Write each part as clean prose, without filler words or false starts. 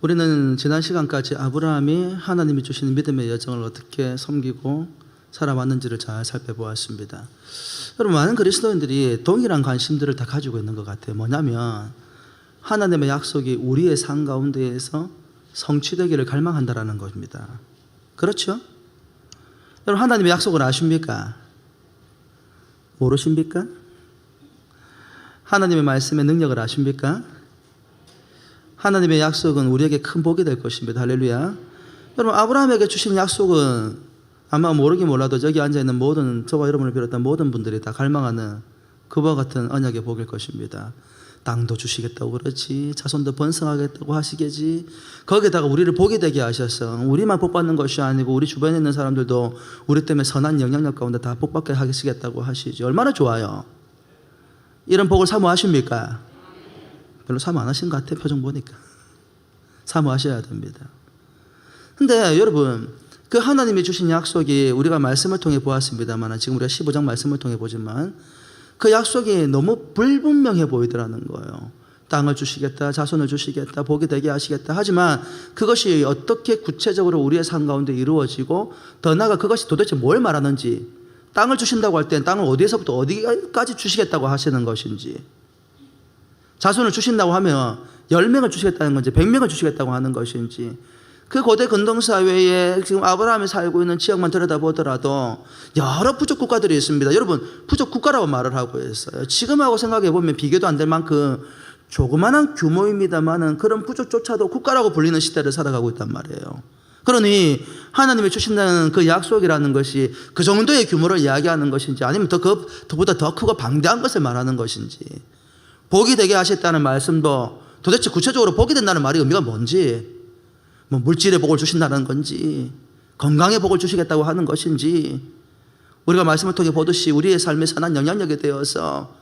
우리는 지난 시간까지 아브라함이 하나님이 주시는 믿음의 여정을 어떻게 섬기고 살아왔는지를 잘 살펴보았습니다. 여러분, 많은 그리스도인들이 동일한 관심들을 다 가지고 있는 것 같아요. 뭐냐면 하나님의 약속이 우리의 삶 가운데에서 성취되기를 갈망한다라는 것입니다. 그렇죠? 여러분, 하나님의 약속을 아십니까? 모르십니까? 하나님의 말씀의 능력을 아십니까? 하나님의 약속은 우리에게 큰 복이 될 것입니다. 할렐루야. 여러분, 아브라함에게 주신 약속은 아마 모르긴 몰라도 저기 앉아있는 모든, 저와 여러분을 비롯한 모든 분들이 다 갈망하는 그와 같은 언약의 복일 것입니다. 땅도 주시겠다고 그러지, 자손도 번성하겠다고 하시겠지, 거기에다가 우리를 복이 되게 하셔서 우리만 복받는 것이 아니고 우리 주변에 있는 사람들도 우리 때문에 선한 영향력 가운데 다 복받게 하시겠다고 하시죠. 얼마나 좋아요. 이런 복을 사모하십니까? 별로 사모 안 하신 것 같아요. 표정 보니까. 사모하셔야 됩니다. 근데 여러분, 그 하나님이 주신 약속이 우리가 말씀을 통해 보았습니다만, 지금 우리가 15장 말씀을 통해 보지만 그 약속이 너무 불분명해 보이더라는 거예요. 땅을 주시겠다, 자손을 주시겠다, 복이 되게 하시겠다. 하지만 그것이 어떻게 구체적으로 우리의 삶 가운데 이루어지고, 더 나아가 그것이 도대체 뭘 말하는지, 땅을 주신다고 할 때 땅을 어디에서부터 어디까지 주시겠다고 하시는 것인지, 자손을 주신다고 하면 10명을 주시겠다는 건지 100명을 주시겠다고 하는 것인지, 그 고대 근동사회에 지금 아브라함이 살고 있는 지역만 들여다보더라도 여러 부족 국가들이 있습니다. 여러분, 부족 국가라고 말을 하고 있어요. 지금하고 생각해 보면 비교도 안 될 만큼 조그마한 규모입니다만은 그런 부족조차도 국가라고 불리는 시대를 살아가고 있단 말이에요. 그러니 하나님이 주신다는 그 약속이라는 것이 그 정도의 규모를 이야기하는 것인지, 아니면 그보다 더 크고 방대한 것을 말하는 것인지, 복이 되게 하셨다는 말씀도 도대체 구체적으로 복이 된다는 말이 의미가 뭔지, 뭐 물질의 복을 주신다는 건지, 건강의 복을 주시겠다고 하는 것인지, 우리가 말씀을 통해 보듯이 우리의 삶에 선한 영향력이 되어서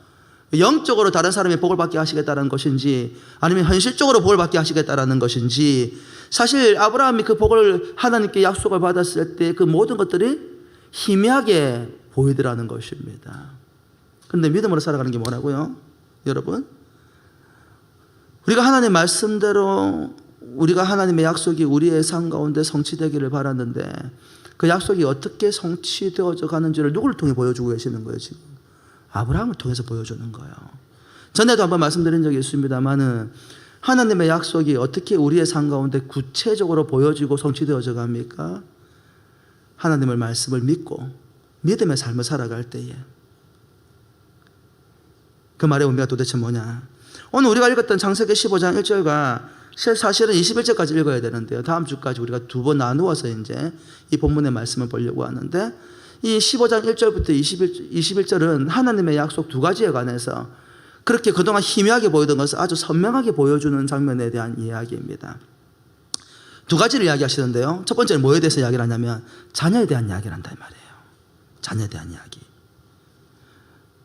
영적으로 다른 사람의 복을 받게 하시겠다는 것인지, 아니면 현실적으로 복을 받게 하시겠다는 것인지, 사실 아브라함이 그 복을 하나님께 약속을 받았을 때 그 모든 것들이 희미하게 보이더라는 것입니다. 그런데 믿음으로 살아가는 게 뭐라고요? 여러분, 우리가 하나님의 말씀대로 우리가 하나님의 약속이 우리의 삶 가운데 성취되기를 바랐는데 그 약속이 어떻게 성취되어져 가는지를 누구를 통해 보여주고 계시는 거예요? 지금 아브라함을 통해서 보여주는 거예요. 전에도 한번 말씀드린 적이 있습니다만은 하나님의 약속이 어떻게 우리의 삶 가운데 구체적으로 보여지고 성취되어져 갑니까? 하나님의 말씀을 믿고 믿음의 삶을 살아갈 때에. 그 말의 의미가 도대체 뭐냐? 오늘 우리가 읽었던 창세기 15장 1절과 사실은 21절까지 읽어야 되는데요. 다음 주까지 우리가 두 번 나누어서 이제 이 본문의 말씀을 보려고 하는데, 이 15장 1절부터 21절은 하나님의 약속 두 가지에 관해서 그렇게 그동안 희미하게 보이던 것을 아주 선명하게 보여주는 장면에 대한 이야기입니다. 두 가지를 이야기하시는데요. 첫 번째는 뭐에 대해서 이야기를 하냐면 자녀에 대한 이야기를 한단 말이에요. 자녀에 대한 이야기.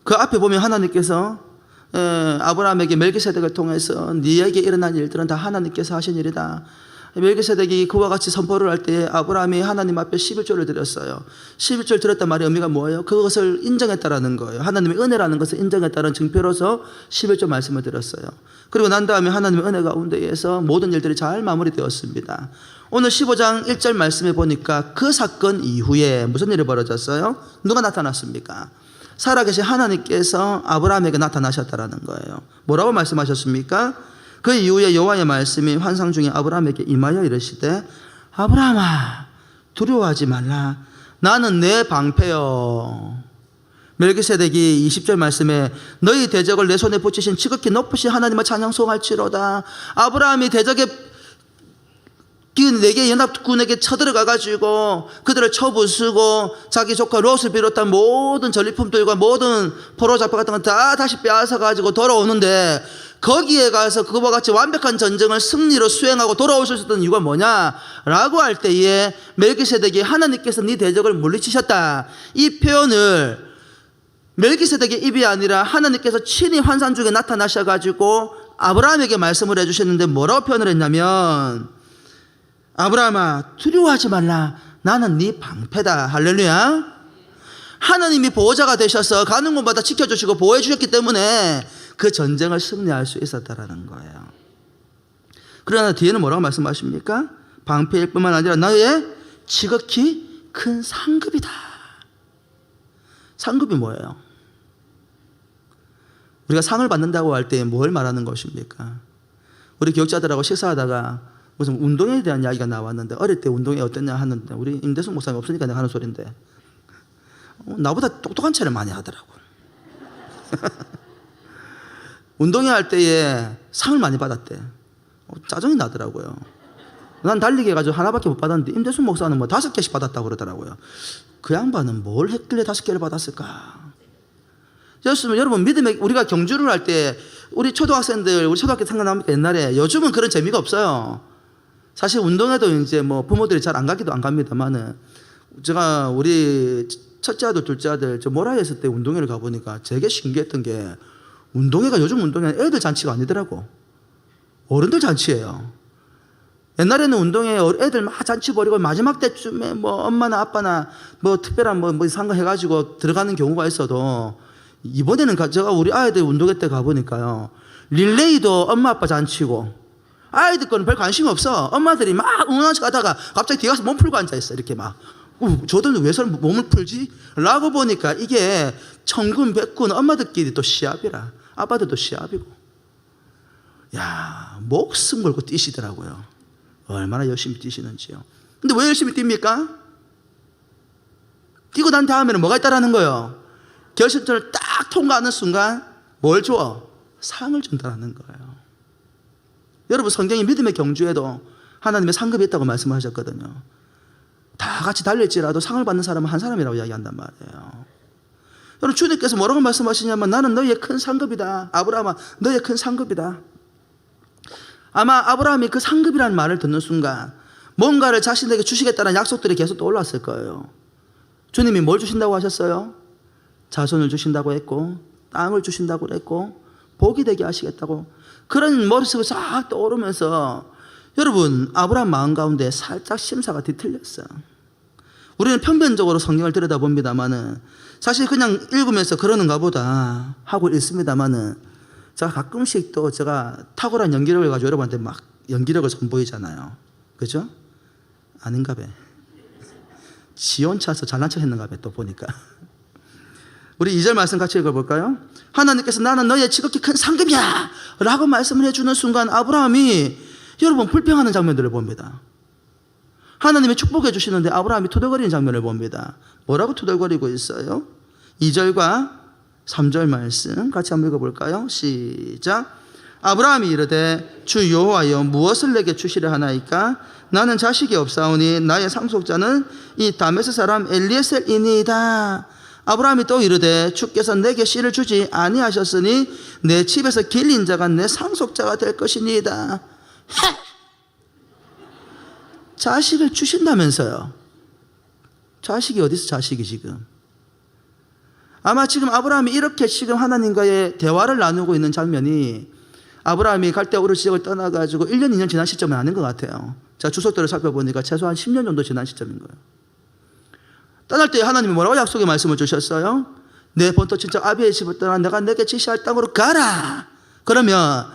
그 앞에 보면 하나님께서 아브라함에게 멜기세덱을 통해서 네에게 일어난 일들은 다 하나님께서 하신 일이다. 멜기세덱이 그와 같이 선포를 할 때 아브라함이 하나님 앞에 11조를 드렸어요. 11조를 드렸단 말의 의미가 뭐예요? 그것을 인정했다라는 거예요. 하나님의 은혜라는 것을 인정했다는 증표로서 11조 말씀을 드렸어요. 그리고 난 다음에 하나님의 은혜 가운데에서 모든 일들이 잘 마무리되었습니다. 오늘 15장 1절 말씀에 보니까 그 사건 이후에 무슨 일이 벌어졌어요? 누가 나타났습니까? 살아계신 하나님께서 아브라함에게 나타나셨다라는 거예요. 뭐라고 말씀하셨습니까? 그 이후에 여호와의 말씀이 환상 중에 아브라함에게 임하여 이르시되 아브라함아 두려워하지 말라, 나는 내 방패여. 멜기세덱이 20절 말씀에 너희 대적을 내 손에 붙이신 지극히 높으신 하나님을 찬양송할지로다. 아브라함이 대적의 네개 연합군에게 쳐들어가가지고 그들을 쳐부수고 자기 조카 롯을 비롯한 모든 전리품들과 모든 포로잡화 같은 건 다 다시 빼앗아가지고 돌아오는데, 거기에 가서 그와 같이 완벽한 전쟁을 승리로 수행하고 돌아올 수 있었던 이유가 뭐냐라고 할 때에 멜기세덱이 하나님께서 네 대적을 물리치셨다, 이 표현을 멜기세덱의 입이 아니라 하나님께서 친히 환상 중에 나타나셔가지고 아브라함에게 말씀을 해주셨는데 뭐라고 표현을 했냐면 아브라함아 두려워하지 말라, 나는 네 방패다. 할렐루야. 하나님이 보호자가 되셔서 가는 곳마다 지켜주시고 보호해 주셨기 때문에 그 전쟁을 승리할 수 있었다라는 거예요. 그러나 뒤에는 뭐라고 말씀하십니까? 방패일 뿐만 아니라 너의 지극히 큰 상급이다. 상급이 뭐예요? 우리가 상을 받는다고 할 때 뭘 말하는 것입니까? 우리 교육자들하고 식사하다가 무슨 운동에 대한 이야기가 나왔는데, 어릴 때 운동이 어땠냐 하는데, 우리 임대숙 목사님 없으니까 내가 하는 소리인데, 나보다 똑똑한 체를 많이 하더라고. 운동회 할 때에 상을 많이 받았대. 짜증이 나더라고요. 난 달리기 해가지고 하나밖에 못 받았는데 임대순 목사는 뭐 5개씩 받았다고 그러더라고요. 그 양반은 뭘 했길래 5개를 받았을까? 여러분, 믿음의, 우리가 경주를 할 때 우리 초등학생들, 우리 초등학교 생각납니까? 옛날에. 요즘은 그런 재미가 없어요. 사실 운동회도 이제 뭐 부모들이 잘 안 가기도 안 갑니다만은, 제가 우리 첫째 아들, 둘째 아들, 저 모라에 있을 때 운동회를 가보니까 되게 신기했던 게, 운동회가 요즘 운동회는 애들 잔치가 아니더라고. 어른들 잔치예요. 옛날에는 운동회 애들 막 잔치 벌이고 마지막 때쯤에 뭐 엄마나 아빠나 뭐 특별한 뭐 상거 해가지고 들어가는 경우가 있어도, 이번에는 제가 우리 아이들 운동회 때 가보니까요, 릴레이도 엄마 아빠 잔치고, 아이들 거는 별 관심이 없어. 엄마들이 막 응원하시 가다가 갑자기 뒤에 가서 몸 풀고 앉아있어. 이렇게 막. 저들은 왜 서로 몸을 풀지? 라고 보니까 이게 천군 백군 엄마들끼리 또 시합이라. 아빠들도 시합이고. 야, 목숨 걸고 뛰시더라고요. 얼마나 열심히 뛰시는지요. 근데 왜 열심히 뜁니까? 뛰고 난 다음에는 뭐가 있다라는 거예요? 결승전을 딱 통과하는 순간 뭘 줘? 상을 준다는 거예요. 여러분, 성경이 믿음의 경주에도 하나님의 상급이 있다고 말씀하셨거든요. 다 같이 달릴지라도 상을 받는 사람은 한 사람이라고 이야기한단 말이에요. 여러분, 주님께서 뭐라고 말씀하시냐면, 나는 너희의 큰 상급이다. 아브라함아, 너희의 큰 상급이다. 아마 아브라함이 그 상급이라는 말을 듣는 순간 뭔가를 자신에게 주시겠다는 약속들이 계속 떠올랐을 거예요. 주님이 뭘 주신다고 하셨어요? 자손을 주신다고 했고, 땅을 주신다고 했고, 복이 되게 하시겠다고. 그런 머릿속에 싹 떠오르면서, 여러분, 아브라함 마음 가운데 살짝 심사가 뒤틀렸어요. 우리는 평면적으로 성경을 들여다봅니다만은, 사실 그냥 읽으면서 그러는가 보다 하고 읽습니다만은, 제가 가끔씩 또 제가 탁월한 연기력을 가지고 여러분한테 막 연기력을 선보이잖아요. 그죠? 아닌가 봐. 지온 차서 잘난 척 했는가 봐, 또 보니까. 우리 2절 말씀 같이 읽어볼까요? 하나님께서 나는 너의 지극히 큰 상급이야 라고 말씀을 해주는 순간, 아브라함이 여러분 불평하는 장면들을 봅니다. 하나님이 축복해 주시는데 아브라함이 투덜거리는 장면을 봅니다. 뭐라고 투덜거리고 있어요? 2절과 3절 말씀 같이 한번 읽어볼까요? 시작. 아브라함이 이르되 주 여호와여 무엇을 내게 주시려 하나이까? 나는 자식이 없사오니 나의 상속자는 이 다메스 사람 엘리에셀이니이다. 아브라함이 또 이르되 주께서 내게 씨를 주지 아니하셨으니 내 집에서 길린 자가 내 상속자가 될 것이니이다. 자식을 주신다면서요. 자식이 어디서 자식이 지금? 아마 지금 아브라함이 이렇게 지금 하나님과의 대화를 나누고 있는 장면이, 아브라함이 갈대아 우르 지역을 떠나가지고 1년, 2년 지난 시점은 아닌 것 같아요. 제가 주석들을 살펴보니까 최소한 10년 정도 지난 시점인 거예요. 떠날 때 하나님이 뭐라고 약속의 말씀을 주셨어요? 내 본토 친척 아비의 집을 떠나 내가 내게 지시할 땅으로 가라. 그러면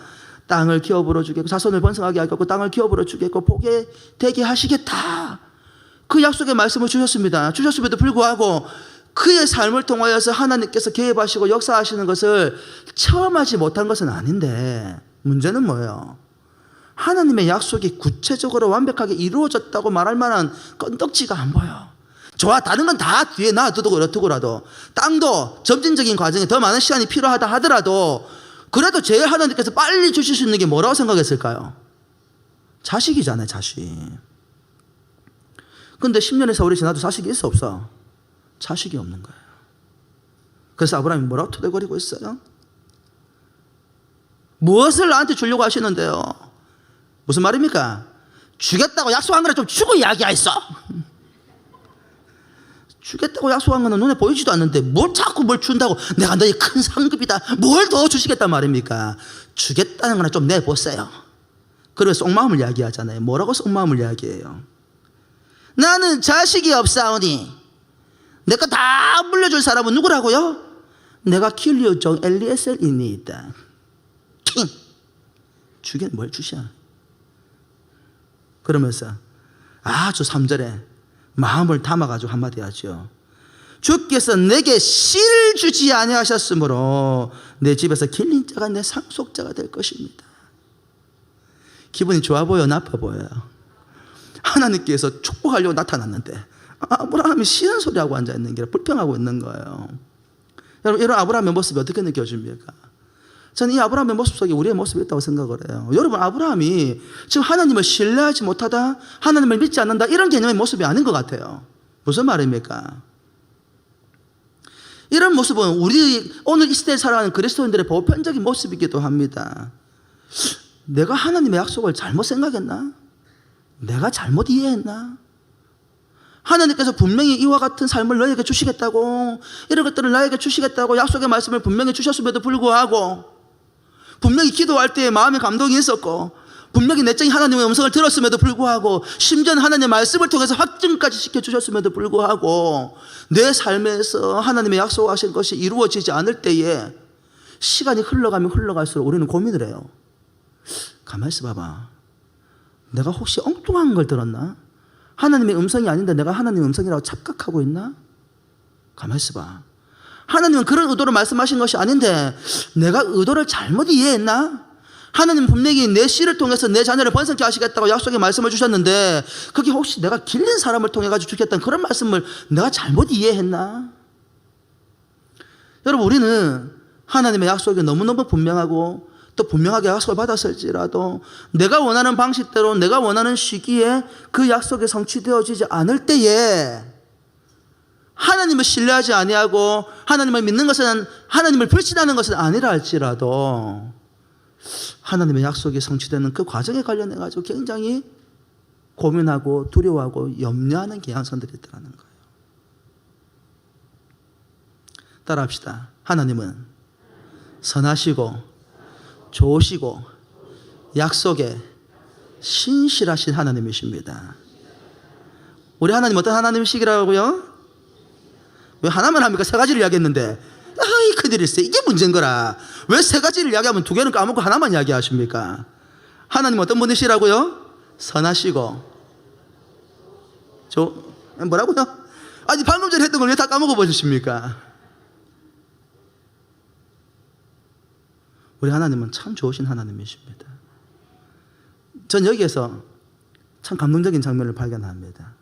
땅을 기업으로 주겠고 자손을 번성하게 하겠고 땅을 기업으로 주겠고 복에 되게 하시겠다. 그 약속의 말씀을 주셨습니다. 주셨음에도 불구하고 그의 삶을 통하여서 하나님께서 개입하시고 역사하시는 것을 체험하지 못한 것은 아닌데, 문제는 뭐예요? 하나님의 약속이 구체적으로 완벽하게 이루어졌다고 말할 만한 건덕지가 안 보여. 좋아, 다른 건 다 뒤에 놔두고 어떻고라도, 땅도 점진적인 과정에 더 많은 시간이 필요하다 하더라도, 그래도 제일 하나님께서 빨리 주실 수 있는 게 뭐라고 생각했을까요? 자식이잖아요, 자식. 근데 10년의 세월이 지나도 자식이 있어 없어? 자식이 없는 거예요. 그래서 아브라함이 뭐라고 투덜거리고 있어요? 무엇을 나한테 주려고 하시는데요? 무슨 말입니까? 주겠다고 약속한 거라 좀 주고 이야기하였어. 주겠다고 약속한 거는 눈에 보이지도 않는데 뭘 자꾸 뭘 준다고, 내가 너의 큰 상급이다, 뭘 더 주시겠단 말입니까? 주겠다는 거나 좀 내보세요. 그래서 속마음을 이야기하잖아요. 뭐라고 속마음을 이야기해요? 나는 자식이 없사오니 내 거 다 물려줄 사람은 누구라고요? 내가 키울 종 엘리에셀이니이다. 킹. 주긴 뭘 주셔? 그러면서 아주 3절에 마음을 담아가지고 한마디 하죠. 주께서 내게 씨를 주지 아니하셨으므로 내 집에서 길린 자가 내 상속자가 될 것입니다. 기분이 좋아 보여, 나빠 보여요? 하나님께서 축복하려고 나타났는데 아브라함이 싫은 소리하고 앉아있는 게 불평하고 있는 거예요. 여러분, 이런 아브라함의 모습이 어떻게 느껴집니까? 저는 이 아브라함의 모습 속에 우리의 모습이 있다고 생각을 해요. 여러분, 아브라함이 지금 하나님을 신뢰하지 못하다, 하나님을 믿지 않는다, 이런 개념의 모습이 아닌 것 같아요. 무슨 말입니까? 이런 모습은 우리 오늘 이 시대에 살아가는 그리스도인들의 보편적인 모습이기도 합니다. 내가 하나님의 약속을 잘못 생각했나? 내가 잘못 이해했나? 하나님께서 분명히 이와 같은 삶을 너에게 주시겠다고, 이런 것들을 나에게 주시겠다고 약속의 말씀을 분명히 주셨음에도 불구하고, 분명히 기도할 때에 마음의 감동이 있었고, 분명히 내적인 하나님의 음성을 들었음에도 불구하고, 심지어는 하나님의 말씀을 통해서 확증까지 시켜주셨음에도 불구하고, 내 삶에서 하나님의 약속하신 것이 이루어지지 않을 때에 시간이 흘러가면 흘러갈수록 우리는 고민을 해요. 가만히 있어 봐봐. 내가 혹시 엉뚱한 걸 들었나? 하나님의 음성이 아닌데 내가 하나님의 음성이라고 착각하고 있나? 가만히 있어 봐. 하나님은 그런 의도로 말씀하신 것이 아닌데 내가 의도를 잘못 이해했나? 하나님은 분명히 내 씨를 통해서 내 자녀를 번성케 하시겠다고 약속의 말씀을 주셨는데 그게 혹시 내가 길린 사람을 통해 가지고 주겠다는 그런 말씀을 내가 잘못 이해했나? 여러분, 우리는 하나님의 약속이 너무너무 분명하고 또 분명하게 약속을 받았을지라도 내가 원하는 방식대로 내가 원하는 시기에 그 약속이 성취되어지지 않을 때에 하나님을 신뢰하지 아니하고 하나님을 믿는 것은, 하나님을 불신하는 것은 아니라 할지라도 하나님의 약속이 성취되는 그 과정에 관련해 가지고 굉장히 고민하고 두려워하고 염려하는 경향성들이 있다는 거예요. 따라합시다. 하나님은 선하시고 좋으시고 약속에 신실하신 하나님이십니다. 우리 하나님 어떤 하나님이시라고요? 왜 하나만 합니까? 세 가지를 이야기했는데 아이 큰일일세. 이게 문제인 거라. 왜 세 가지를 이야기하면 두 개는 까먹고 하나만 이야기하십니까? 하나님 어떤 분이시라고요? 선하시고 뭐라고요? 아니 방금 전에 했던 걸 왜 다 까먹어 버리십니까? 우리 하나님은 참 좋으신 하나님이십니다. 전 여기에서 참 감동적인 장면을 발견합니다.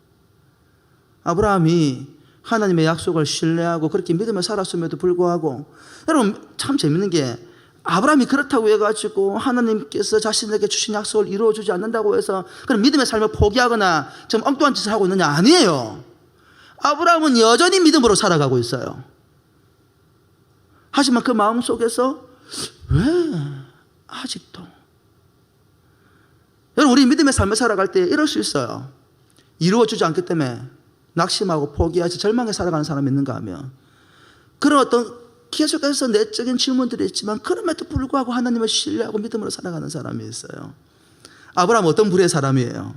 아브라함이 하나님의 약속을 신뢰하고 그렇게 믿으며 살았음에도 불구하고, 여러분 참 재밌는 게 아브라함이 그렇다고 해가지고 하나님께서 자신에게 주신 약속을 이루어주지 않는다고 해서 그럼 믿음의 삶을 포기하거나 좀 엉뚱한 짓을 하고 있느냐? 아니에요. 아브라함은 여전히 믿음으로 살아가고 있어요. 하지만 그 마음 속에서 왜 아직도, 여러분 우리 믿음의 삶을 살아갈 때 이럴 수 있어요. 이루어지지 않기 때문에 낙심하고 포기하지 절망에 살아가는 사람이 있는가 하면 그런 어떤 계속해서 내적인 질문들이 있지만 그럼에도 불구하고 하나님을 신뢰하고 믿음으로 살아가는 사람이 있어요. 아브라함은 어떤 불의 사람이에요?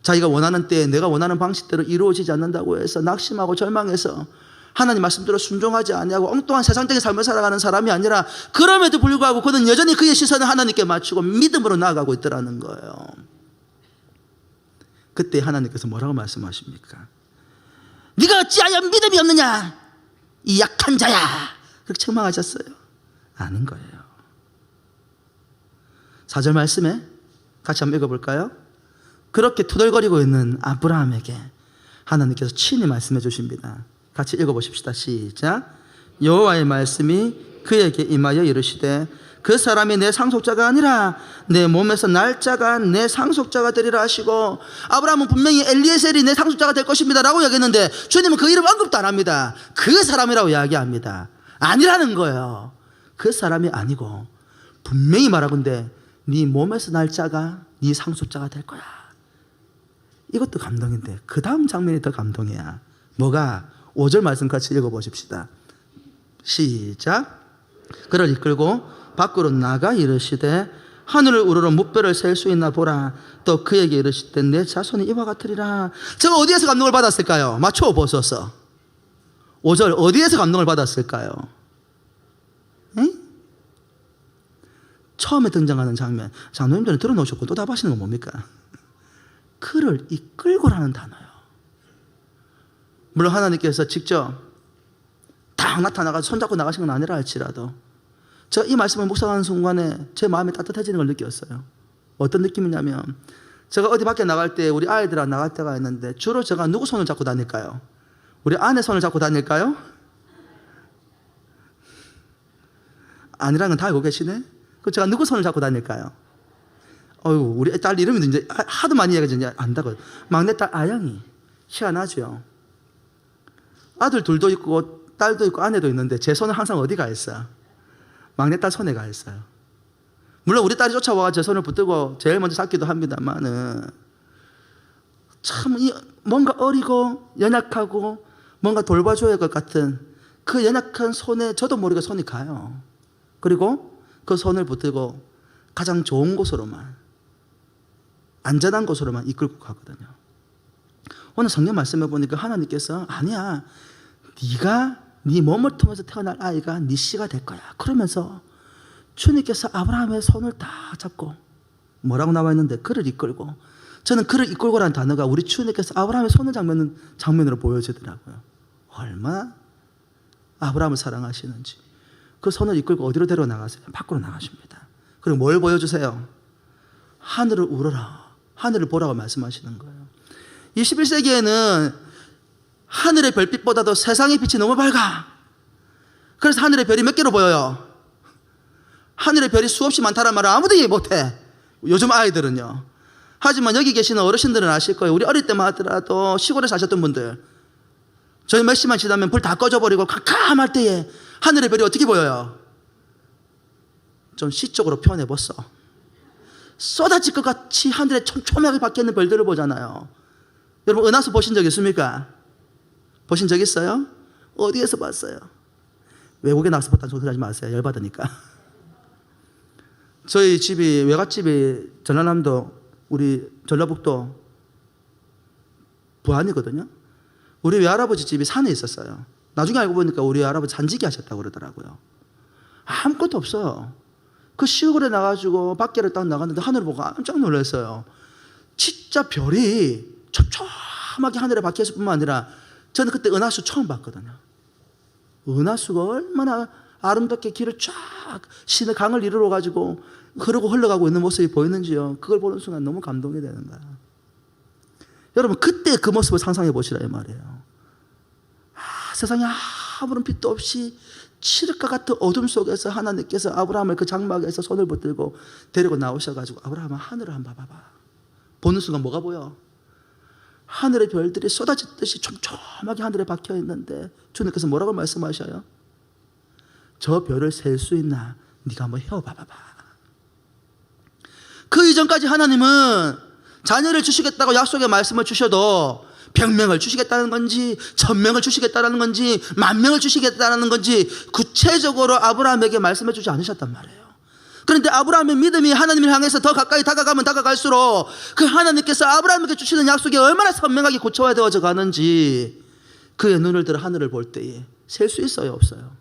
자기가 원하는 때에 내가 원하는 방식대로 이루어지지 않는다고 해서 낙심하고 절망해서 하나님 말씀대로 순종하지 아니하고 엉뚱한 세상적인 삶을 살아가는 사람이 아니라 그럼에도 불구하고 그는 여전히 그의 시선을 하나님께 맞추고 믿음으로 나아가고 있더라는 거예요. 그때 하나님께서 뭐라고 말씀하십니까? 네가 어찌하여 믿음이 없느냐 이 약한 자야, 그렇게 책망하셨어요? 아닌 거예요. 4절 말씀에 같이 한번 읽어볼까요? 그렇게 투덜거리고 있는 아브라함에게 하나님께서 친히 말씀해 주십니다. 같이 읽어보십시다. 시작. 여호와의 말씀이 그에게 임하여 이르시되 그 사람이 내 상속자가 아니라 내 몸에서 날 자가 내 상속자가 되리라 하시고, 아브라함은 분명히 엘리에셀이 내 상속자가 될 것입니다 라고 이야기했는데 주님은 그 이름 언급도 안 합니다. 그 사람이라고 이야기합니다. 아니라는 거예요. 그 사람이 아니고 분명히 말하건대 네 몸에서 날 자가 네 상속자가 될 거야. 이것도 감동인데 그 다음 장면이 더 감동이야. 뭐가? 5절 말씀 같이 읽어보십시다. 시작. 그를 이끌고 밖으로 나가 이르시되 하늘을 우러러 뭇별을 셀 수 있나 보라. 또 그에게 이르시되 내 자손이 이와 같으리라. 제가 어디에서 감동을 받았을까요? 맞춰 보소서. 5절 어디에서 감동을 받았을까요? 응? 처음에 등장하는 장면, 장로님들은 들어놓으셨고 또 답하시는 건 뭡니까? 그를 이끌고라는 단어예요. 물론 하나님께서 직접 딱 나타나서 손잡고 나가신 건 아니라 할지라도 제가 이 말씀을 묵상하는 순간에 제 마음이 따뜻해지는 걸 느꼈어요. 어떤 느낌이냐면 제가 어디 밖에 나갈 때 우리 아이들하고 나갈 때가 있는데 주로 제가 누구 손을 잡고 다닐까요? 우리 아내 손을 잡고 다닐까요? 아니라는 건 다 알고 계시네? 그럼 제가 누구 손을 잡고 다닐까요? 어휴, 우리 딸 이름이 이제 하도 많이 얘기해서 이제 안다고. 막내딸 아영이. 희한하죠? 아들 둘도 있고 딸도 있고 아내도 있는데 제 손은 항상 어디 가 있어요? 막내딸 손에 가 있어요. 물론 우리 딸이 쫓아와 제 손을 붙들고 제일 먼저 잡기도 합니다만은 참 뭔가 어리고 연약하고 뭔가 돌봐줘야 할 것 같은 그 연약한 손에 저도 모르게 손이 가요. 그리고 그 손을 붙들고 가장 좋은 곳으로만, 안전한 곳으로만 이끌고 가거든요. 오늘 성경 말씀해 보니까 하나님께서 아니야, 네가 네 몸을 통해서 태어날 아이가 네 씨가 될 거야. 그러면서 주님께서 아브라함의 손을 다 잡고 뭐라고 나와 있는데 그를 이끌고, 저는 그를 이끌고라는 단어가 우리 주님께서 아브라함의 손을 장면으로 보여지더라고요. 얼마나 아브라함을 사랑하시는지. 그 손을 이끌고 어디로 데려나가세요? 밖으로 나가십니다. 그리고 뭘 보여주세요? 하늘을 우러라, 하늘을 보라고 말씀하시는 거예요. 21세기에는 하늘의 별빛보다도 세상의 빛이 너무 밝아. 그래서 하늘의 별이 몇 개로 보여요? 하늘의 별이 수없이 많다는 말을 아무도 이해 못해, 요즘 아이들은요. 하지만 여기 계시는 어르신들은 아실 거예요. 우리 어릴 때만 하더라도 시골에 사셨던 분들, 저희 몇 시만 지나면 불 다 꺼져버리고 캄캄할 때에 하늘의 별이 어떻게 보여요? 좀 시적으로 표현해봤어. 쏟아질 것 같이 하늘에 촘촘하게 박혀있는 별들을 보잖아요. 여러분 은하수 보신 적 있습니까? 보신 적 있어요? 어디에서 봤어요? 외국에 나가서 봤다는 소리 하지 마세요. 열받으니까. 저희 집이, 외갓집이 전라남도, 우리 전라북도 부안이거든요. 우리 외할아버지 집이 산에 있었어요. 나중에 알고 보니까 우리 할아버지 산지기 하셨다고 그러더라고요. 아무것도 없어요. 그 시골에 나가지고 밖에를 딱 나갔는데 하늘을 보고 깜짝 놀랐어요. 진짜 별이 촘촘하게 하늘에 박혀있을 뿐만 아니라 저는 그때 은하수 처음 봤거든요. 은하수가 얼마나 아름답게 길을 쫙 신의 강을 이루어 가지고 흐르고 흘러가고 있는 모습이 보이는지요. 그걸 보는 순간 너무 감동이 되는 거야. 여러분 그때 그 모습을 상상해 보시라 이 말이에요. 세상에 아무런 빛도 없이 칠흑과 같은 어둠 속에서 하나님께서 아브라함을 그 장막에서 손을 붙들고 데리고 나오셔가지고 아브라함아 하늘을 한번 봐봐. 보는 순간 뭐가 보여? 하늘의 별들이 쏟아지듯이 촘촘하게 하늘에 박혀 있는데 주님께서 뭐라고 말씀하셔요? 저 별을 셀 수 있나? 네가 한번 헤어봐봐. 그 이전까지 하나님은 자녀를 주시겠다고 약속의 말씀을 주셔도 100명을 주시겠다는 건지 1000명을 주시겠다는 건지 10,000명을 주시겠다는 건지 구체적으로 아브라함에게 말씀해 주지 않으셨단 말이에요. 그런데 아브라함의 믿음이 하나님을 향해서 더 가까이 다가가면 다가갈수록 그 하나님께서 아브라함에게 주시는 약속이 얼마나 선명하게 구체화되어져 가는지 그의 눈을 들어 하늘을 볼 때에 셀 수 있어요, 없어요?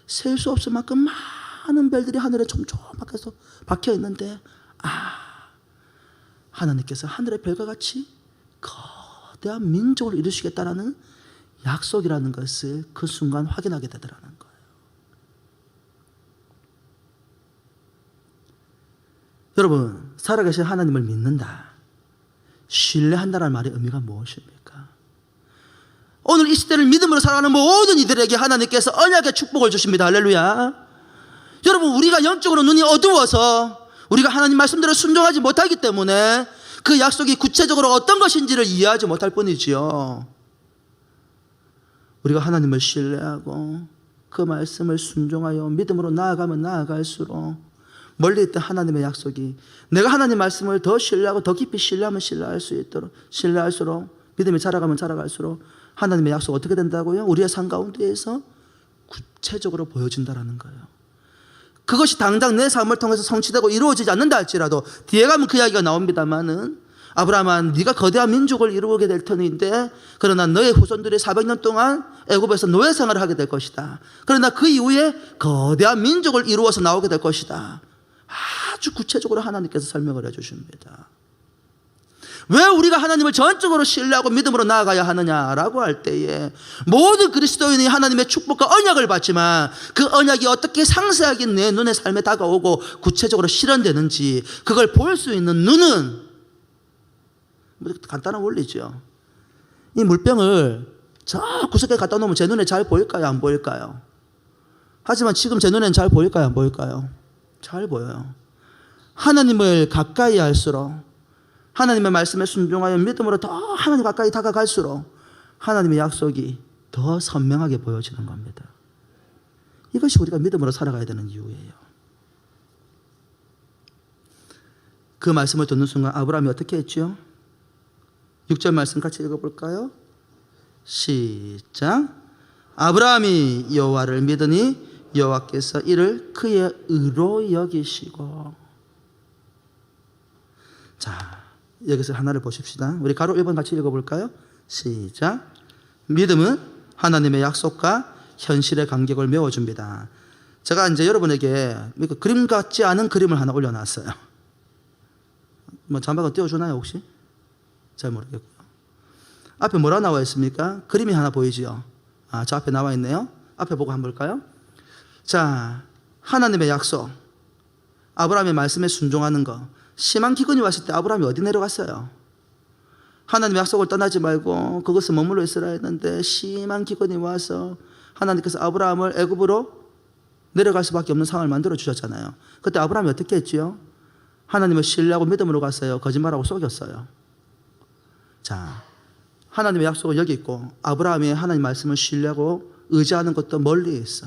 셀 수 없을 만큼 많은 별들이 하늘에 촘촘하게 박혀 있는데 하나님께서 하늘의 별과 같이 거대한 민족을 이루시겠다라는 약속이라는 것을 그 순간 확인하게 되더라는 거예요. 여러분 살아계신 하나님을 믿는다, 신뢰한다는 말의 의미가 무엇입니까? 오늘 이 시대를 믿음으로 살아가는 모든 이들에게 하나님께서 언약의 축복을 주십니다. 할렐루야. 여러분 우리가 영적으로 눈이 어두워서 우리가 하나님 말씀대로 순종하지 못하기 때문에 그 약속이 구체적으로 어떤 것인지를 이해하지 못할 뿐이지요. 우리가 하나님을 신뢰하고 그 말씀을 순종하여 믿음으로 나아가면 나아갈수록 멀리 있던 하나님의 약속이, 내가 하나님 말씀을 더 신뢰하고 더 깊이 신뢰하면 신뢰할 수 있도록, 신뢰할수록 믿음이 자라가면 자라갈수록 하나님의 약속 어떻게 된다고요? 우리의 삶 가운데에서 구체적으로 보여진다라는 거예요. 그것이 당장 내 삶을 통해서 성취되고 이루어지지 않는다 할지라도 뒤에 가면 그 이야기가 나옵니다만은 아브라함아 네가 거대한 민족을 이루게 될 터인데 그러나 너의 후손들이 400년 동안 애굽에서 노예 생활을 하게 될 것이다. 그러나 그 이후에 거대한 민족을 이루어서 나오게 될 것이다. 아주 구체적으로 하나님께서 설명을 해 주십니다. 왜 우리가 하나님을 전적으로 신뢰하고 믿음으로 나아가야 하느냐라고 할 때에 모든 그리스도인이 하나님의 축복과 언약을 받지만 그 언약이 어떻게 상세하게 내 눈의 삶에 다가오고 구체적으로 실현되는지 그걸 볼 수 있는 눈은 간단한 원리죠. 이 물병을 저 구석에 갖다 놓으면 제 눈에 잘 보일까요? 안 보일까요? 하지만 지금 제 눈에는 잘 보일까요? 안 보일까요? 잘 보여요. 하나님을 가까이 할수록 하나님의 말씀에 순종하여 믿음으로 더 하나님 가까이 다가갈수록 하나님의 약속이 더 선명하게 보여지는 겁니다. 이것이 우리가 믿음으로 살아가야 되는 이유예요. 그 말씀을 듣는 순간 아브라함이 어떻게 했죠? 6절 말씀 같이 읽어볼까요? 시작. 아브라함이 여호와를 믿으니 여호와께서 이를 그의 의로 여기시고. 자, 여기서 하나를 보십시다. 우리 가로 1번 같이 읽어볼까요? 시작. 믿음은 하나님의 약속과 현실의 간격을 메워줍니다. 제가 이제 여러분에게 그림 같지 않은 그림을 하나 올려놨어요. 뭐 자막은 띄워주나요 혹시? 잘 모르겠고요. 앞에 뭐라 나와 있습니까? 그림이 하나 보이지요? 저 앞에 나와 있네요. 앞에 보고 한번 볼까요? 자, 하나님의 약속, 아브라함의 말씀에 순종하는 거. 심한 기근이 왔을 때 아브라함이 어디 내려갔어요? 하나님의 약속을 떠나지 말고 그것을 머물러 있으라 했는데 심한 기근이 와서 하나님께서 아브라함을 애굽으로 내려갈 수밖에 없는 상황을 만들어 주셨잖아요. 그때 아브라함이 어떻게 했지요? 하나님을 신뢰하고 믿음으로 갔어요? 거짓말하고 속였어요? 자, 하나님의 약속은 여기 있고 아브라함이 하나님 말씀을 신뢰하고 의지하는 것도 멀리 있어.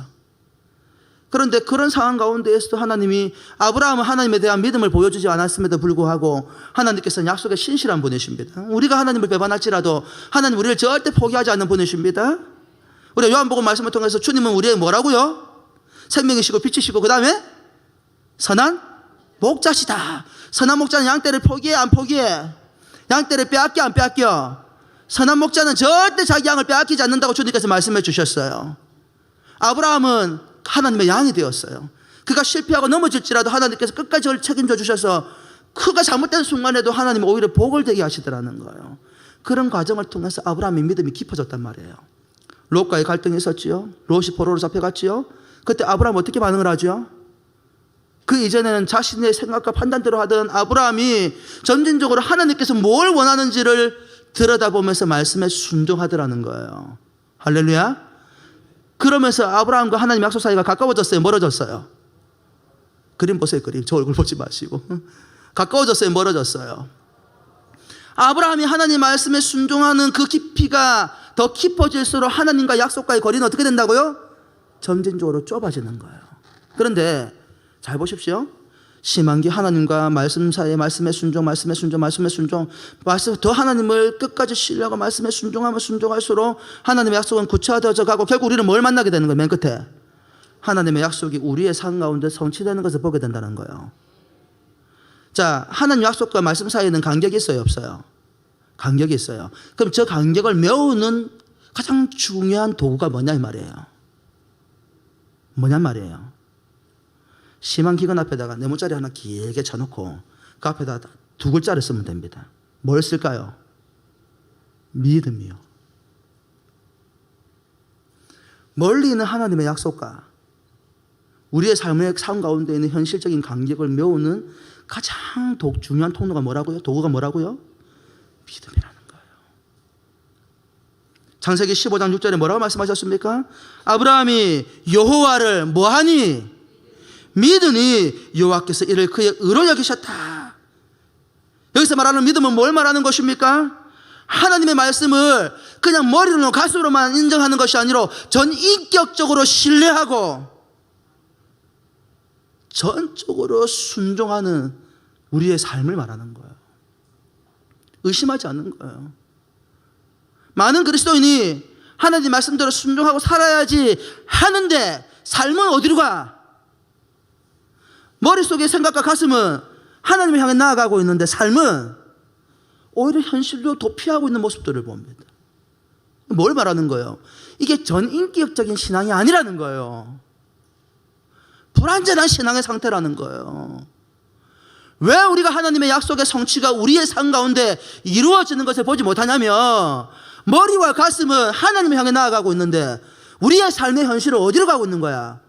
그런데 그런 상황 가운데에서도 하나님이 아브라함은 하나님에 대한 믿음을 보여주지 않았음에도 불구하고 하나님께서는 약속의 신실한 분이십니다. 우리가 하나님을 배반할지라도 하나님 우리를 절대 포기하지 않는 분이십니다. 우리가 요한복음 말씀을 통해서 주님은 우리의 뭐라고요? 생명이시고 빛이시고 그 다음에 선한 목자시다. 선한 목자는 양떼를 포기해 안 포기해? 양떼를 빼앗겨 안 빼앗겨? 선한 목자는 절대 자기 양을 빼앗기지 않는다고 주님께서 말씀해 주셨어요. 아브라함은 하나님의 양이 되었어요. 그가 실패하고 넘어질지라도 하나님께서 끝까지 저를 책임져 주셔서 그가 잘못된 순간에도 하나님은 오히려 복을 되게 하시더라는 거예요. 그런 과정을 통해서 아브라함의 믿음이 깊어졌단 말이에요. 롯과의 갈등이 있었지요. 롯이 포로로 잡혀갔지요. 그때 아브라함은 어떻게 반응을 하죠? 그 이전에는 자신의 생각과 판단대로 하던 아브라함이 점진적으로 하나님께서 뭘 원하는지를 들여다보면서 말씀에 순종하더라는 거예요. 할렐루야. 그러면서 아브라함과 하나님 약속 사이가 가까워졌어요? 멀어졌어요? 그림 보세요. 그림. 저 얼굴 보지 마시고. 가까워졌어요? 멀어졌어요? 아브라함이 하나님 말씀에 순종하는 그 깊이가 더 깊어질수록 하나님과 약속과의 거리는 어떻게 된다고요? 점진적으로 좁아지는 거예요. 그런데 잘 보십시오. 심한기 하나님과 말씀 사이에 말씀에 순종, 말씀에 순종, 말씀에 순종, 더 하나님을 끝까지 신뢰하고 말씀에 순종하면 순종할수록 하나님의 약속은 구체화되어져 가고 결국 우리는 뭘 만나게 되는 거예요? 맨 끝에 하나님의 약속이 우리의 삶 가운데 성취되는 것을 보게 된다는 거예요. 자, 하나님 약속과 말씀 사이에는 간격이 있어요? 없어요? 간격이 있어요. 그럼 저 간격을 메우는 가장 중요한 도구가 뭐냐 이 말이에요. 뭐냐 말이에요. 심한 기근 앞에다가 네모짜리 하나 길게 쳐놓고 그 앞에다 두 글자를 쓰면 됩니다. 뭘 쓸까요? 믿음이요. 멀리 있는 하나님의 약속과 우리의 삶 가운데 있는 현실적인 간격을 메우는 가장 중요한 통로가 뭐라고요? 도구가 뭐라고요? 믿음이라는 거예요. 창세기 15장 6절에 뭐라고 말씀하셨습니까? 아브라함이 여호와를 뭐하니? 믿으니 여호와께서 이를 그의 의로 여기셨다. 여기서 말하는 믿음은 뭘 말하는 것입니까? 하나님의 말씀을 그냥 머리로는 가슴으로만 인정하는 것이 아니라 전인격적으로 신뢰하고 전적으로 순종하는 우리의 삶을 말하는 거예요. 의심하지 않는 거예요. 많은 그리스도인이 하나님 말씀대로 순종하고 살아야지 하는데 삶은 어디로 가? 머릿속의 생각과 가슴은 하나님을 향해 나아가고 있는데 삶은 오히려 현실로 도피하고 있는 모습들을 봅니다. 뭘 말하는 거예요? 이게 전인격적인 신앙이 아니라는 거예요. 불완전한 신앙의 상태라는 거예요. 왜 우리가 하나님의 약속의 성취가 우리의 삶 가운데 이루어지는 것을 보지 못하냐면 머리와 가슴은 하나님을 향해 나아가고 있는데 우리의 삶의 현실은 어디로 가고 있는 거야?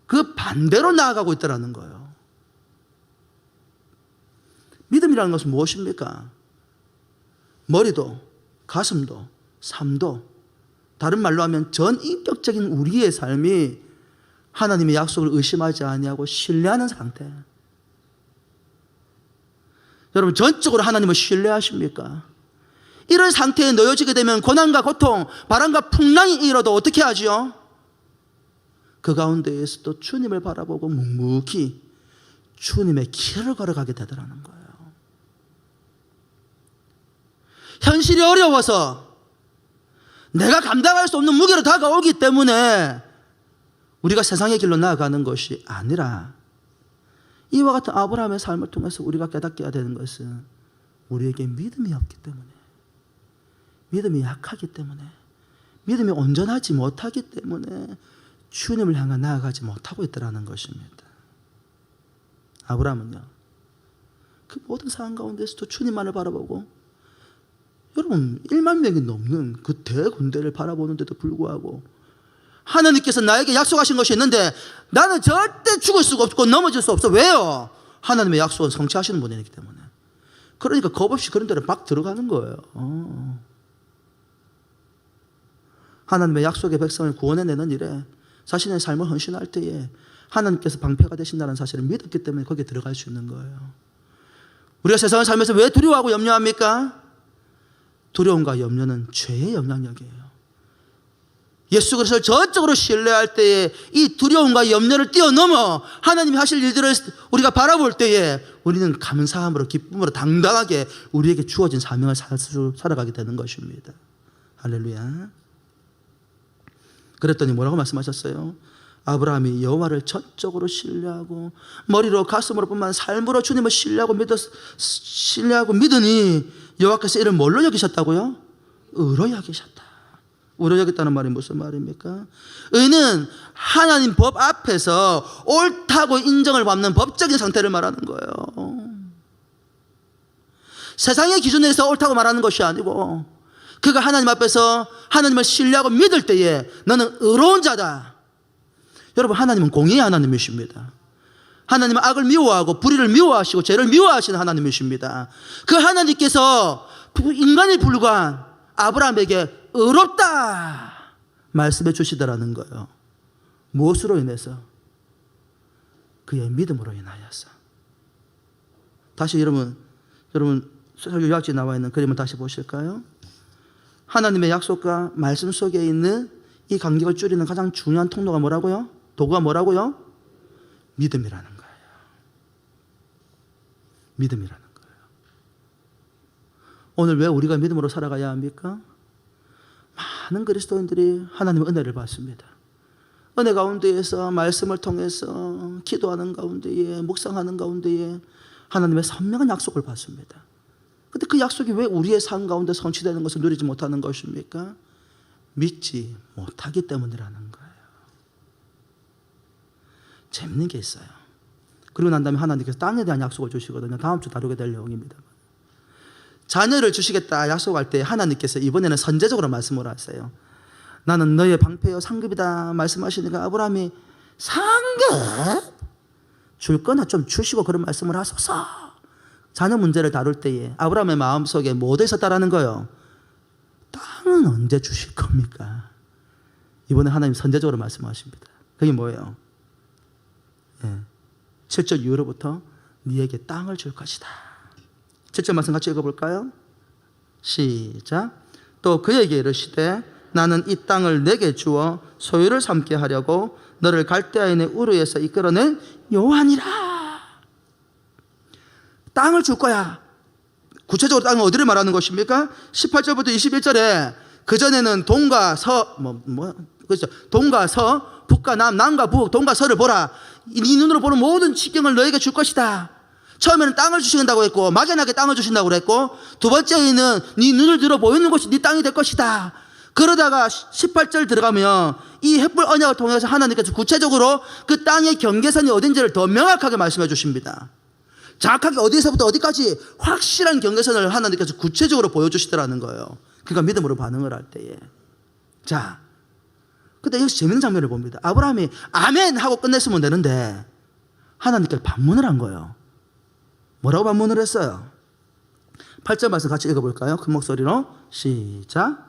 그 반대로 나아가고 있다는 거예요. 믿음이라는 것은 무엇입니까? 머리도 가슴도 삶도, 다른 말로 하면 전인격적인 우리의 삶이 하나님의 약속을 의심하지 아니하고 신뢰하는 상태. 여러분, 전적으로 하나님을 신뢰하십니까? 이런 상태에 놓여지게 되면 고난과 고통, 바람과 풍랑이 일어도 어떻게 하지요? 그 가운데에서도 주님을 바라보고 묵묵히 주님의 길을 걸어가게 되더라는 거예요. 현실이 어려워서 내가 감당할 수 없는 무게로 다가오기 때문에 우리가 세상의 길로 나아가는 것이 아니라 이와 같은 아브라함의 삶을 통해서 우리가 깨닫게 해야 되는 것은 우리에게 믿음이 없기 때문에, 믿음이 약하기 때문에, 믿음이 온전하지 못하기 때문에 주님을 향해 나아가지 못하고 있다는 것입니다. 아브라함은요, 그 모든 상황 가운데서도 주님만을 바라보고, 여러분 1만 명이 넘는 그 대군대를 바라보는데도 불구하고 하나님께서 나에게 약속하신 것이 있는데 나는 절대 죽을 수가 없고 넘어질 수 없어. 왜요? 하나님의 약속은 성취하시는 분이기 때문에. 그러니까 겁없이 그런 데를 막 들어가는 거예요. 하나님의 약속의 백성을 구원해내는 일에 자신의 삶을 헌신할 때에 하나님께서 방패가 되신다는 사실을 믿었기 때문에 거기에 들어갈 수 있는 거예요. 우리가 세상을 살면서 왜 두려워하고 염려합니까? 두려움과 염려는 죄의 영향력이에요. 예수 그리스도를 전적으로 신뢰할 때에 이 두려움과 염려를 뛰어넘어 하나님이 하실 일들을 우리가 바라볼 때에 우리는 감사함으로 기쁨으로 당당하게 우리에게 주어진 사명을 살아가게 되는 것입니다. 할렐루야. 그랬더니 뭐라고 말씀하셨어요? 아브라함이 여호와를 전적으로 신뢰하고 머리로 가슴으로 뿐만 삶으로 주님을 신뢰하고 믿으니 여호와께서 이를 뭘로 여기셨다고요? 의로 여기셨다. 의로 여겼다는 말이 무슨 말입니까? 의는 하나님 법 앞에서 옳다고 인정을 받는 법적인 상태를 말하는 거예요. 세상의 기준에서 옳다고 말하는 것이 아니고 그가 하나님 앞에서 하나님을 신뢰하고 믿을 때에 너는 의로운 자다. 여러분, 하나님은 공의의 하나님이십니다. 하나님은 악을 미워하고 불의를 미워하시고 죄를 미워하시는 하나님이십니다. 그 하나님께서 인간이 불과한 아브라함에게 의롭다 말씀해 주시더라는 거예요. 무엇으로 인해서? 그의 믿음으로 인하여서. 다시 여러분 요약지에 나와 있는 그림을 다시 보실까요? 하나님의 약속과 말씀 속에 있는 이 간격을 줄이는 가장 중요한 통로가 뭐라고요? 도구가 뭐라고요? 믿음이라는 거예요. 믿음이라는 거예요. 오늘 왜 우리가 믿음으로 살아가야 합니까? 많은 그리스도인들이 하나님의 은혜를 받습니다. 은혜 가운데에서 말씀을 통해서 기도하는 가운데에 묵상하는 가운데에 하나님의 선명한 약속을 받습니다. 그런데 그 약속이 왜 우리의 삶 가운데 성취되는 것을 누리지 못하는 것입니까? 믿지 못하기 때문이라는 거예요. 재밌는 게 있어요. 그리고 난 다음에 하나님께서 땅에 대한 약속을 주시거든요. 다음 주 다루게 될 내용입니다. 자녀를 주시겠다 약속할 때 하나님께서 이번에는 선제적으로 말씀을 하세요. 나는 너의 방패요 상급이다 말씀하시니까 아브라함이 상급? 줄 거나 좀 주시고 그런 말씀을 하소서. 자녀 문제를 다룰 때에 아브라함의 마음속에 뭐가 있었다라는 거예요? 땅은 언제 주실 겁니까? 이번에 하나님 선제적으로 말씀하십니다. 그게 뭐예요? 7절 이후로부터 네에게 땅을 줄 것이다. 7절 말씀 같이 읽어볼까요? 시작. 또 그에게 이르시되 나는 이 땅을 내게 주어 소유를 삼게 하려고 너를 갈대아인의 우르에서 이끌어낸 여호와니라. 땅을 줄 거야. 구체적으로 땅은 어디를 말하는 것입니까? 18절부터 21절에 그전에는 동과 서 그렇죠. 동과 서, 북과 남, 남과 북, 동과 서를 보라. 네 눈으로 보는 모든 지경을 너에게 줄 것이다. 처음에는 땅을 주신다고 했고 막연하게 땅을 주신다고 그랬고 두 번째에는 네 눈을 들어 보이는 곳이 네 땅이 될 것이다. 그러다가 18절 들어가면 이 햇불 언약을 통해서 하나님께서 구체적으로 그 땅의 경계선이 어딘지를 더 명확하게 말씀해 주십니다. 정확하게 어디서부터 어디까지 확실한 경계선을 하나님께서 구체적으로 보여주시더라는 거예요. 그러니까 믿음으로 반응을 할 때에. 자, 근데 여기서 재밌는 장면을 봅니다. 아브라함이 아멘 하고 끝냈으면 되는데 하나님께 반문을 한 거예요. 뭐라고 반문을 했어요? 8절 말씀 같이 읽어볼까요? 큰 목소리로 시작.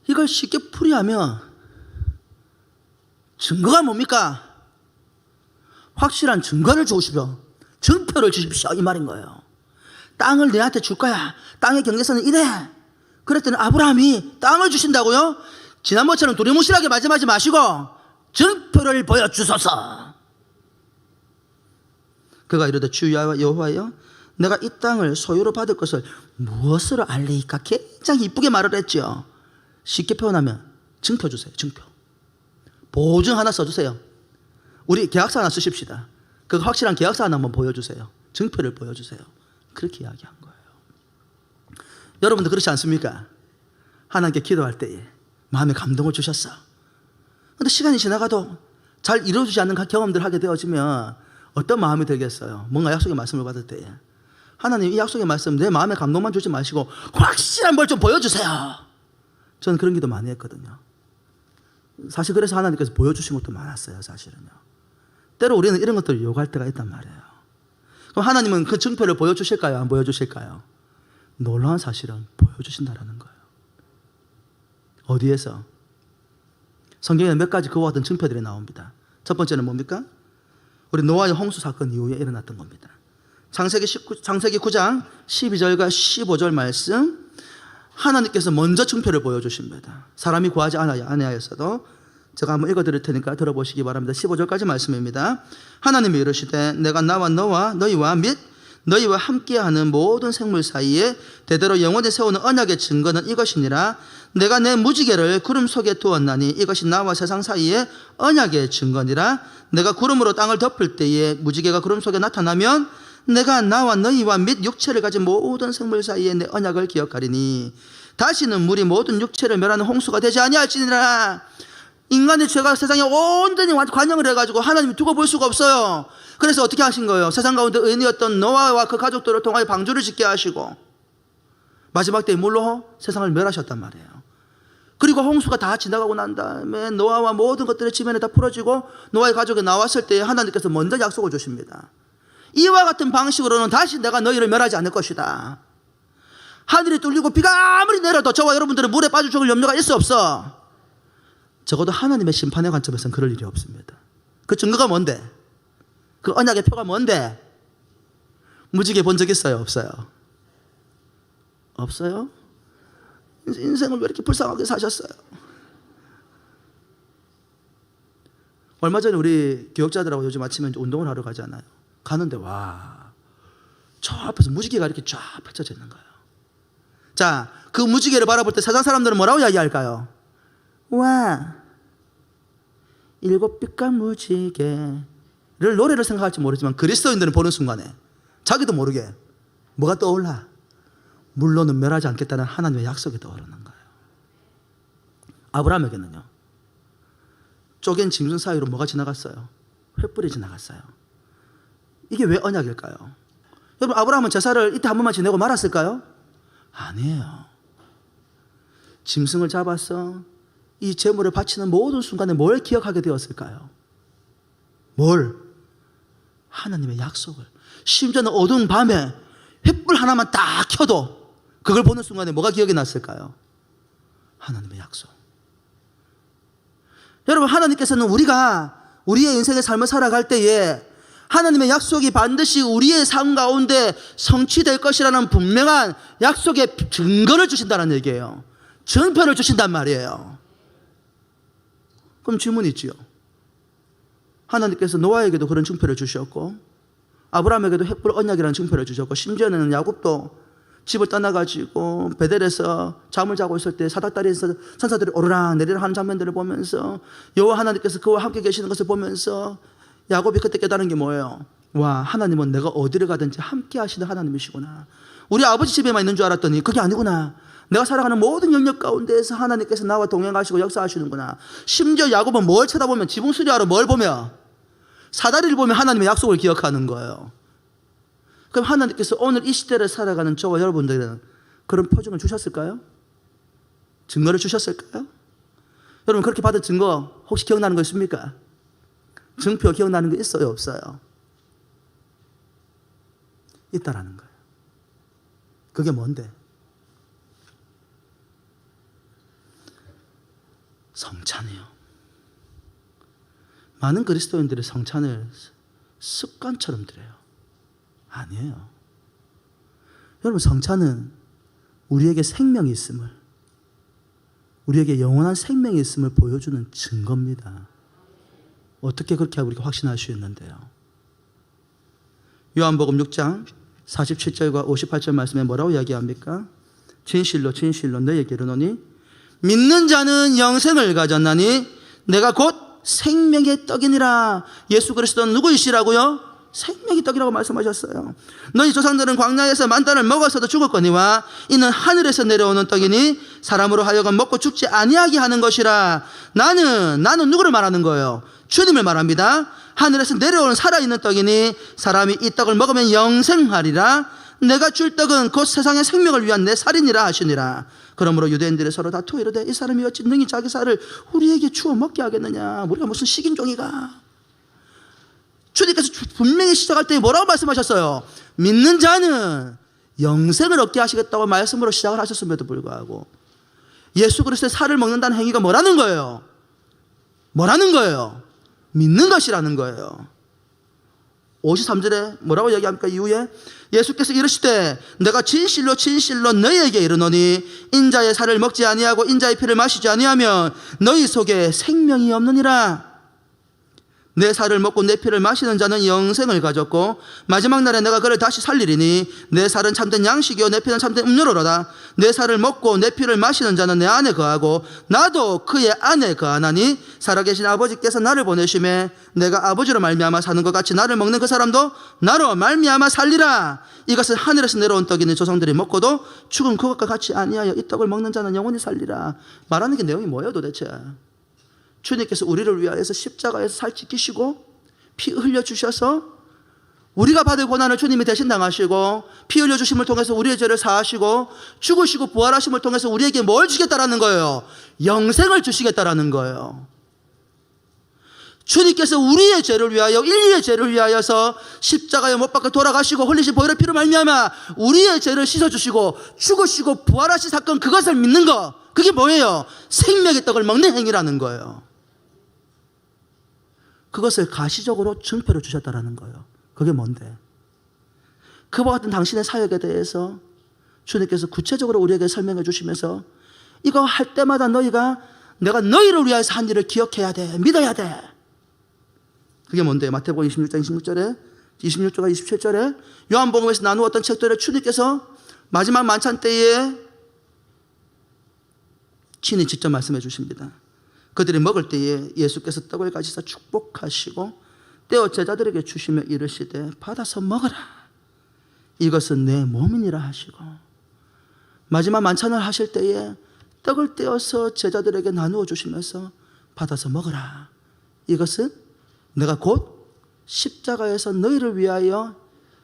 이걸 쉽게 풀이하면 증거가 뭡니까? 확실한 증거를 주십시오. 증표를 주십시오. 이 말인 거예요. 땅을 내한테 줄 거야. 땅의 경계선은 이래. 그랬더니 아브라함이 땅을 주신다고요? 지난번처럼 두리뭉실하게 말씀하지 마시고 증표를 보여주소서. 그가 이르되 주 여호와여 내가 이 땅을 소유로 받을 것을 무엇으로 알리이까? 굉장히 이쁘게 말을 했죠. 쉽게 표현하면 증표 주세요. 증표. 보증 하나 써주세요. 우리 계약서 하나 쓰십시다. 그 확실한 계약서 하나 한번 보여주세요. 증표를 보여주세요. 그렇게 이야기한 거예요. 여러분도 그렇지 않습니까? 하나님께 기도할 때에 마음에 감동을 주셨어. 근데 시간이 지나가도 잘 이루어지지 않는 경험들을 하게 되어지면 어떤 마음이 들겠어요? 뭔가 약속의 말씀을 받을 때에 하나님 이 약속의 말씀 내 마음에 감동만 주지 마시고 확실한 걸 좀 보여주세요. 저는 그런 기도 많이 했거든요. 사실 그래서 하나님께서 보여주신 것도 많았어요. 사실은요. 때로 우리는 이런 것들을 요구할 때가 있단 말이에요. 그럼 하나님은 그 증표를 보여주실까요? 안 보여주실까요? 놀라운 사실은 보여주신다라는 거예요. 어디에서? 성경에 몇 가지 그와 같은 증표들이 나옵니다. 첫 번째는 뭡니까? 우리 노아의 홍수 사건 이후에 일어났던 겁니다. 창세기 9장 12절과 15절 말씀, 하나님께서 먼저 증표를 보여주십니다. 사람이 구하지 아니하였어도 제가 한번 읽어드릴 테니까 들어보시기 바랍니다. 15절까지 말씀입니다. 하나님이 이르시되 내가 나와 너희와 및 너희와 함께하는 모든 생물 사이에 대대로 영원히 세우는 언약의 증거는 이것이니라. 내가 내 무지개를 구름 속에 두었나니 이것이 나와 세상 사이에 언약의 증거니라. 내가 구름으로 땅을 덮을 때에 무지개가 구름 속에 나타나면 내가 나와 너희와 및 육체를 가진 모든 생물 사이에 내 언약을 기억하리니 다시는 물이 모든 육체를 멸하는 홍수가 되지 아니할지니라. 인간의 죄가 세상에 온전히 관영을 해가지고 하나님이 두고 볼 수가 없어요. 그래서 어떻게 하신 거예요? 세상 가운데 의인이었던 노아와 그 가족들을 통하여 방주를 짓게 하시고 마지막 때에 물로 세상을 멸하셨단 말이에요. 그리고 홍수가 다 지나가고 난 다음에 노아와 모든 것들이 지면에 다 풀어지고 노아의 가족이 나왔을 때 하나님께서 먼저 약속을 주십니다. 이와 같은 방식으로는 다시 내가 너희를 멸하지 않을 것이다. 하늘이 뚫리고 비가 아무리 내려도 저와 여러분들은 물에 빠져 죽을 염려가 있을 수 없어. 적어도 하나님의 심판의 관점에서는 그럴 일이 없습니다. 그 증거가 뭔데? 그 언약의 표가 뭔데? 무지개 본 적 있어요? 없어요? 없어요? 인생을 왜 이렇게 불쌍하게 사셨어요? 얼마 전에 우리 교육자들하고 요즘 아침에 운동을 하러 가잖아요. 가는데 와, 저 앞에서 무지개가 이렇게 쫙 펼쳐져 있는 거예요. 자, 그 무지개를 바라볼 때 세상 사람들은 뭐라고 이야기할까요? 와, 7빛깔 무지개를 노래를 생각할지 모르지만 그리스도인들은 보는 순간에 자기도 모르게 뭐가 떠올라? 물로는 멸하지 않겠다는 하나님의 약속이 떠오르는 거예요. 아브라함에게는요, 쪼갠 짐승 사이로 뭐가 지나갔어요? 횃불이 지나갔어요. 이게 왜 언약일까요? 여러분, 아브라함은 제사를 이때 한 번만 지내고 말았을까요? 아니에요. 짐승을 잡아서 이 제물을 바치는 모든 순간에 뭘 기억하게 되었을까요? 뭘? 하나님의 약속을. 심지어는 어두운 밤에 횃불 하나만 딱 켜도 그걸 보는 순간에 뭐가 기억이 났을까요? 하나님의 약속. 여러분, 하나님께서는 우리가 우리의 인생의 삶을 살아갈 때에 하나님의 약속이 반드시 우리의 삶 가운데 성취될 것이라는 분명한 약속의 증거를 주신다는 얘기예요. 증표를 주신단 말이에요. 그럼 질문이 있지요. 하나님께서 노아에게도 그런 증표를 주셨고 아브라함에게도 횃불 언약이라는 증표를 주셨고 심지어는 야곱도 집을 떠나가지고 베델에서 잠을 자고 있을 때 사닥다리에서 천사들이 오르락 내리락 하는 장면들을 보면서 여호와 하나님께서 그와 함께 계시는 것을 보면서 야곱이 그때 깨달은 게 뭐예요? 와, 하나님은 내가 어디를 가든지 함께 하시는 하나님이시구나. 우리 아버지 집에만 있는 줄 알았더니 그게 아니구나. 내가 살아가는 모든 영역 가운데에서 하나님께서 나와 동행하시고 역사하시는구나. 심지어 야곱은 뭘 쳐다보면, 지붕 수리하러 뭘 보며, 사다리를 보며 하나님의 약속을 기억하는 거예요. 그럼 하나님께서 오늘 이 시대를 살아가는 저와 여러분들에게는 그런 표징을 주셨을까요? 증거를 주셨을까요? 여러분, 그렇게 받은 증거 혹시 기억나는 거 있습니까? 증표 기억나는 거 있어요, 없어요? 있다라는 거예요. 그게 뭔데? 성찬이요. 많은 그리스도인들이 성찬을 습관처럼 드려요. 아니에요. 여러분, 성찬은 우리에게 생명이 있음을, 우리에게 영원한 생명이 있음을 보여주는 증거입니다. 어떻게 그렇게 우리가 확신할 수 있는데요? 요한복음 6장 47절과 58절 말씀에 뭐라고 이야기합니까? 진실로 진실로 너희에게 이르노니 믿는 자는 영생을 가졌나니 내가 곧 생명의 떡이니라. 예수 그리스도는 누구이시라고요? 생명의 떡이라고 말씀하셨어요. 너희 조상들은 광야에서 만나를 먹어서도 죽었거니와 이는 하늘에서 내려오는 떡이니 사람으로 하여금 먹고 죽지 아니하게 하는 것이라. 나는 누구를 말하는 거예요? 주님을 말합니다. 하늘에서 내려오는 살아있는 떡이니 사람이 이 떡을 먹으면 영생하리라. 내가 줄 떡은 곧 세상의 생명을 위한 내 살이니라 하시니라. 그러므로 유대인들이 서로 다투어 이르되 이 사람이 어찌 능히 자기 살을 우리에게 주어 먹게 하겠느냐. 우리가 무슨 식인종이가. 주님께서 분명히 시작할 때 뭐라고 말씀하셨어요? 믿는 자는 영생을 얻게 하시겠다고 말씀으로 시작을 하셨음에도 불구하고 예수 그리스도의 살을 먹는다는 행위가 뭐라는 거예요? 뭐라는 거예요? 믿는 것이라는 거예요. 53절에 뭐라고 얘기합니까? 이후에 예수께서 이르시되 내가 진실로 진실로 너희에게 이르노니 인자의 살을 먹지 아니하고 인자의 피를 마시지 아니하면 너희 속에 생명이 없느니라. 내 살을 먹고 내 피를 마시는 자는 영생을 가졌고 마지막 날에 내가 그를 다시 살리리니 내 살은 참된 양식이요 내 피는 참된 음료로다. 내 살을 먹고 내 피를 마시는 자는 내 안에 거하고 나도 그의 안에 거하나니 살아계신 아버지께서 나를 보내심에 내가 아버지로 말미암아 사는 것 같이 나를 먹는 그 사람도 나로 말미암아 살리라. 이것은 하늘에서 내려온 떡이니 조상들이 먹고도 죽은 그것과 같이 아니하여 이 떡을 먹는 자는 영원히 살리라. 말하는 게 내용이 뭐예요 도대체? 주님께서 우리를 위하여서 십자가에서 살 지키시고 피 흘려주셔서 우리가 받을 고난을 주님이 대신 당하시고 피 흘려주심을 통해서 우리의 죄를 사하시고 죽으시고 부활하심을 통해서 우리에게 뭘 주겠다라는 거예요? 영생을 주시겠다라는 거예요. 주님께서 우리의 죄를 위하여 인류의 죄를 위하여서 십자가에 못 박혀 돌아가시고 흘리신 보혈의 피로 말미암아 우리의 죄를 씻어주시고 죽으시고 부활하신 사건, 그것을 믿는 거, 그게 뭐예요? 생명의 떡을 먹는 행위라는 거예요. 그것을 가시적으로 증표를 주셨다라는 거예요. 그게 뭔데? 그와 같은 당신의 사역에 대해서 주님께서 구체적으로 우리에게 설명해 주시면서 이거 할 때마다 너희가 내가 너희를 위하여서 한 일을 기억해야 돼, 믿어야 돼. 그게 뭔데요? 마태복음 26장 26절에 26절과 27절에 요한복음에서 나누었던 책들을 주님께서 마지막 만찬 때에 친히 직접 말씀해 주십니다. 그들이 먹을 때에 예수께서 떡을 가지사 축복하시고 떼어 제자들에게 주시며 이르시되 받아서 먹어라. 이것은 내 몸이니라 하시고 마지막 만찬을 하실 때에 떡을 떼어서 제자들에게 나누어 주시면서 받아서 먹어라. 이것은 내가 곧 십자가에서 너희를 위하여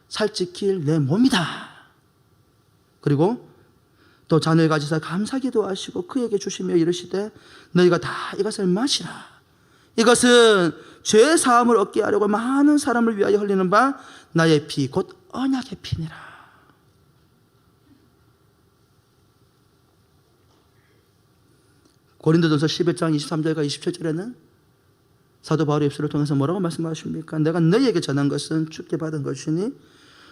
살지킬 내 몸이다. 그리고 또 잔을 가지사 감사기도 하시고 그에게 주시며 이르시되 너희가 다 이것을 마시라. 이것은 죄 사함을 얻게 하려고 많은 사람을 위하여 흘리는 바 나의 피 곧 언약의 피니라. 고린도전서 11장 23절과 27절에는 사도 바울의 입술을 통해서 뭐라고 말씀하십니까? 내가 너희에게 전한 것은 주께 받은 것이니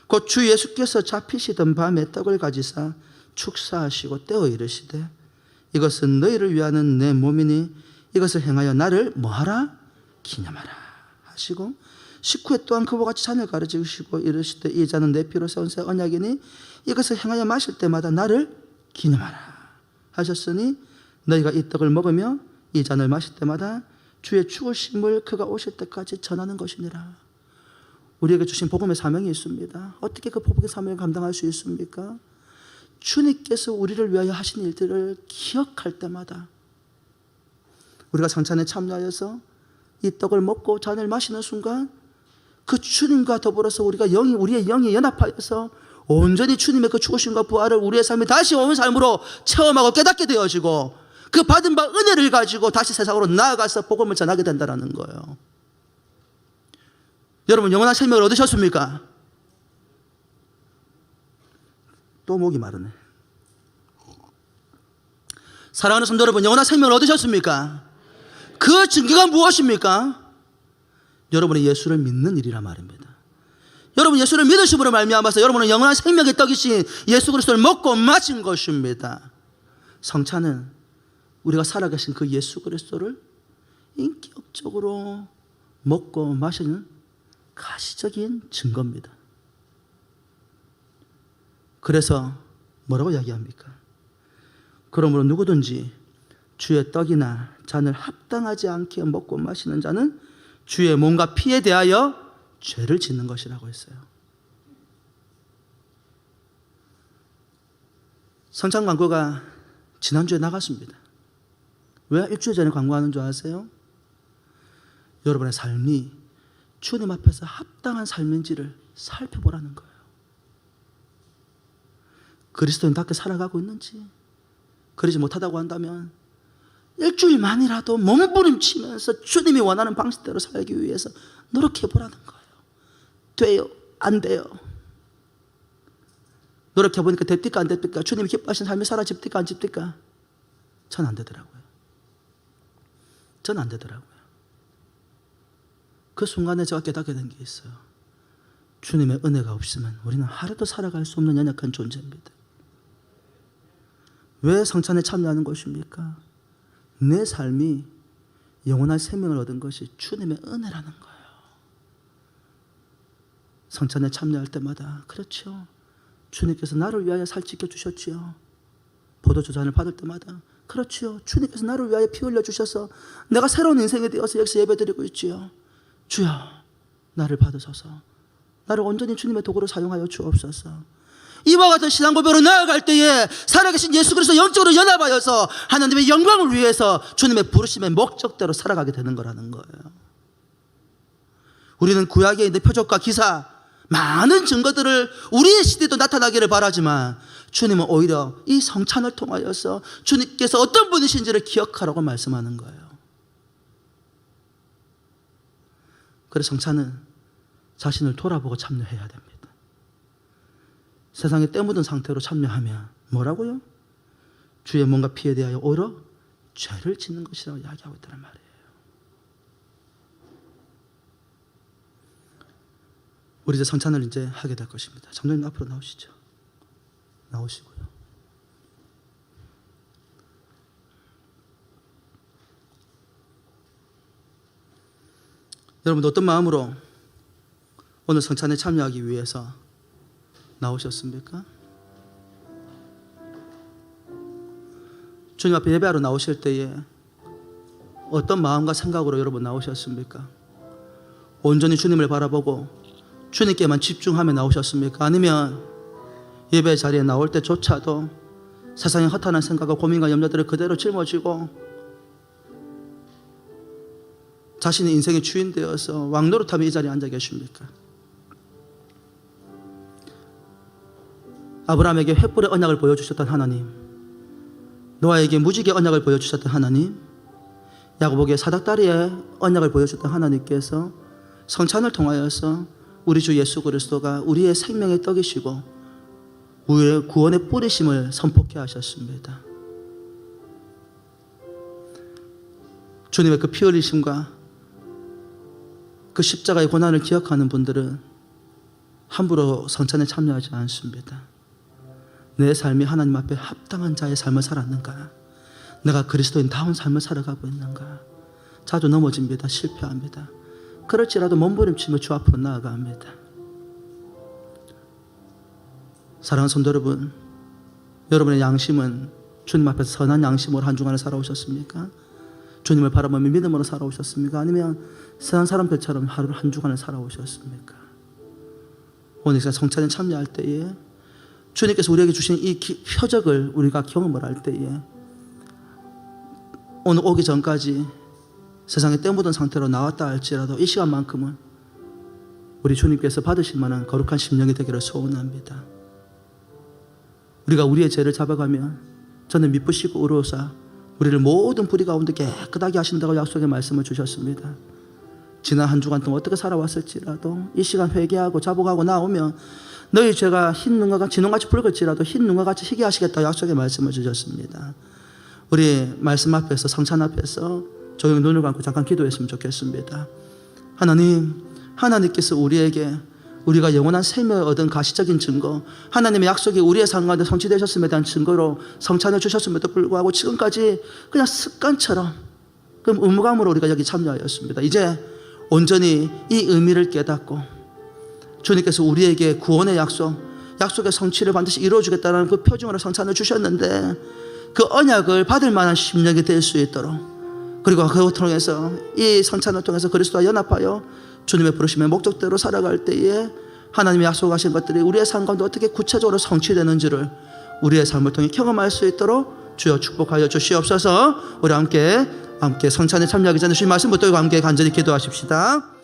곧 주 예수께서 잡히시던 밤에 떡을 가지사 축사하시고 떼어 이르시되 이것은 너희를 위하는 내 몸이니 이것을 행하여 나를 뭐하라? 기념하라 하시고 식후에 또한 그와 같이 잔을 가르치시고 이르시되 이 잔은 내 피로 세운 새 언약이니 이것을 행하여 마실 때마다 나를 기념하라 하셨으니 너희가 이 떡을 먹으며 이 잔을 마실 때마다 주의 죽으심을 그가 오실 때까지 전하는 것이니라. 우리에게 주신 복음의 사명이 있습니다. 어떻게 그 복음의 사명을 감당할 수 있습니까? 주님께서 우리를 위하여 하신 일들을 기억할 때마다 우리가 성찬에 참여하여서 이 떡을 먹고 잔을 마시는 순간 그 주님과 더불어서 우리의 영이 연합하여서 온전히 주님의 그 죽으심과 부활을 우리의 삶에 다시 온 삶으로 체험하고 깨닫게 되어지고 그 받은 바 은혜를 가지고 다시 세상으로 나아가서 복음을 전하게 된다는 거예요. 여러분 영원한 생명을 얻으셨습니까? 또 목이 마르네. 사랑하는 성도 여러분, 영원한 생명을 얻으셨습니까? 그 증거가 무엇입니까? 여러분의 예수를 믿는 일이란 말입니다. 여러분 예수를 믿으심으로 말미암아서 여러분은 영원한 생명의 떡이신 예수 그리스도를 먹고 마신 것입니다. 성찬은 우리가 살아계신 그 예수 그리스도를 인격적으로 먹고 마시는 가시적인 증거입니다. 그래서 뭐라고 이야기합니까? 그러므로 누구든지 주의 떡이나 잔을 합당하지 않게 먹고 마시는 자는 주의 몸과 피에 대하여 죄를 짓는 것이라고 했어요. 성찬 광고가 지난주에 나갔습니다. 왜 일주일 전에 광고하는 줄 아세요? 여러분의 삶이 주님 앞에서 합당한 삶인지를 살펴보라는 거예요. 그리스도인답게 살아가고 있는지, 그러지 못하다고 한다면 일주일만이라도 몸부림치면서 주님이 원하는 방식대로 살기 위해서 노력해보라는 거예요. 돼요? 안 돼요? 노력해보니까 됩니까? 안 됩니까? 주님이 기뻐하시는 삶이 사라집니까? 안 집니까? 전 안 되더라고요. 전 안 되더라고요. 그 순간에 제가 깨닫게 된 게 있어요. 주님의 은혜가 없으면 우리는 하루도 살아갈 수 없는 연약한 존재입니다. 왜 성찬에 참여하는 것입니까? 내 삶이 영원한 생명을 얻은 것이 주님의 은혜라는 거예요. 성찬에 참여할 때마다 그렇죠. 주님께서 나를 위하여 살찌켜 주셨지요. 포도주 잔을 받을 때마다 그렇죠. 주님께서 나를 위하여 피 흘려 주셔서 내가 새로운 인생이 되어서 여기서 예배드리고 있지요. 주여 나를 받으소서. 나를 온전히 주님의 도구로 사용하여 주옵소서. 이와 같은 신앙 고백으로 나아갈 때에 살아계신 예수 그리스도 영적으로 연합하여서 하나님의 영광을 위해서 주님의 부르심의 목적대로 살아가게 되는 거라는 거예요. 우리는 구약에 있는 표적과 기사 많은 증거들을 우리의 시대도 나타나기를 바라지만 주님은 오히려 이 성찬을 통하여서 주님께서 어떤 분이신지를 기억하라고 말씀하는 거예요. 그래서 성찬은 자신을 돌아보고 참여해야 됩니다. 세상에 때 묻은 상태로 참여하면 뭐라고요? 주의 몸과 피에 대하여 오히려 죄를 짓는 것이라고 이야기하고 있다는 말이에요. 우리 이제 성찬을 이제 하게 될 것입니다. 장로님 앞으로 나오시죠. 나오시고요. 여러분 어떤 마음으로 오늘 성찬에 참여하기 위해서 나오셨습니까? 주님 앞에 예배하러 나오실 때에 어떤 마음과 생각으로 여러분 나오셨습니까? 온전히 주님을 바라보고 주님께만 집중하며 나오셨습니까? 아니면 예배 자리에 나올 때조차도 세상의 허탄한 생각과 고민과 염려들을 그대로 짊어지고 자신의 인생의 주인 되어서 왕노릇하며 이 자리에 앉아 계십니까? 아브라함에게 횃불의 언약을 보여주셨던 하나님, 노아에게 무지개의 언약을 보여주셨던 하나님, 야고보에게 사닥다리의 언약을 보여주셨던 하나님께서 성찬을 통하여서 우리 주 예수 그리스도가 우리의 생명의 떡이시고 우리의 구원의 뿌리심을 선포케 하셨습니다. 주님의 그 피 흘리심과 그 십자가의 고난을 기억하는 분들은 함부로 성찬에 참여하지 않습니다. 내 삶이 하나님 앞에 합당한 자의 삶을 살았는가? 내가 그리스도인다운 삶을 살아가고 있는가? 자주 넘어집니다. 실패합니다. 그럴지라도 몸부림치며 주 앞으로 나아갑니다. 사랑하는 성도 여러분, 여러분의 양심은 주님 앞에서 선한 양심으로 한 주간을 살아오셨습니까? 주님을 바라보며 믿음으로 살아오셨습니까? 아니면 세상 사람들처럼 하루 한 주간을 살아오셨습니까? 오늘 성찬에 참여할 때에 주님께서 우리에게 주신 이 표적을 우리가 경험을 할 때에 오늘 오기 전까지 세상에 때 묻은 상태로 나왔다 할지라도 이 시간만큼은 우리 주님께서 받으실 만한 거룩한 심령이 되기를 소원합니다. 우리가 우리의 죄를 잡아가면 저는 미쁘시고 의로우사 우리를 모든 불의 가운데 깨끗하게 하신다고 약속의 말씀을 주셨습니다. 지난 한 주간 동안 어떻게 살아왔을지라도 이 시간 회개하고 자복하고 나오면 너희 죄가 흰 눈과 같이 진홍같이 붉을지라도 흰 눈과 같이 희게 하시겠다고 약속의 말씀을 주셨습니다. 우리 말씀 앞에서 성찬 앞에서 조용히 눈을 감고 잠깐 기도했으면 좋겠습니다. 하나님께서 우리에게 우리가 영원한 생명을 얻은 가시적인 증거, 하나님의 약속이 우리의 삶 가운데 성취되셨음에 대한 증거로 성찬을 주셨음에도 불구하고 지금까지 그냥 습관처럼 그럼 의무감으로 우리가 여기 참여하였습니다. 이제 온전히 이 의미를 깨닫고 주님께서 우리에게 구원의 약속의 성취를 반드시 이루어주겠다는 그 표징으로 성찬을 주셨는데 그 언약을 받을 만한 심령이 될 수 있도록 그리고 그것을 통해서 이 성찬을 통해서 그리스도와 연합하여 주님의 부르심의 목적대로 살아갈 때에 하나님이 약속하신 것들이 우리의 삶 가운데 어떻게 구체적으로 성취되는지를 우리의 삶을 통해 경험할 수 있도록 주여 축복하여 주시옵소서. 우리 함께 성찬에 참여하기 전에 주님 말씀부터 함께 간절히 기도하십시다.